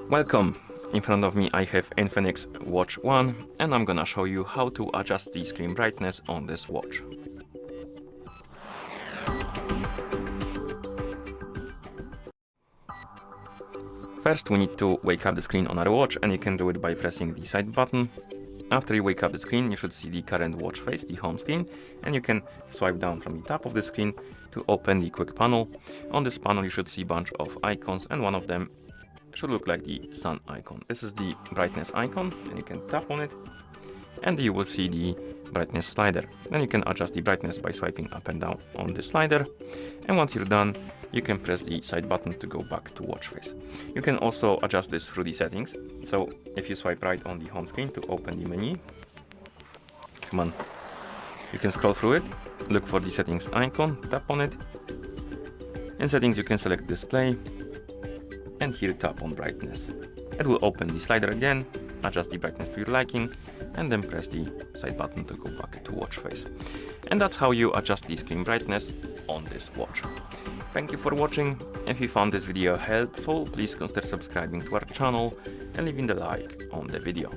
Welcome! In front of me I have INFINIX Watch 1 and I'm gonna show you how to adjust the screen brightness on this watch. First we need to wake up the screen on our watch, and you can do it by pressing the side button. After you wake up the screen, you should see the current watch face, the home screen, and you can swipe down from the top of the screen to open the quick panel. On this panel you should see a bunch of icons, and one of them should look like the sun icon. This is the brightness icon, and you can tap on it and you will see the brightness slider. Then you can adjust the brightness by swiping up and down on the slider, and once you're done you can press the side button to go back to watch face. You can also adjust this through the settings. So if you swipe right on the home screen to open the menu, you can scroll through it, look for the settings icon, tap on it. In settings you can select display and here tap on brightness. It will open the slider again, adjust the brightness to your liking, and then press the side button to go back to watch face. And that's how you adjust the screen brightness on this watch. Thank you for watching. If you found this video helpful, please consider subscribing to our channel and leaving the like on the video.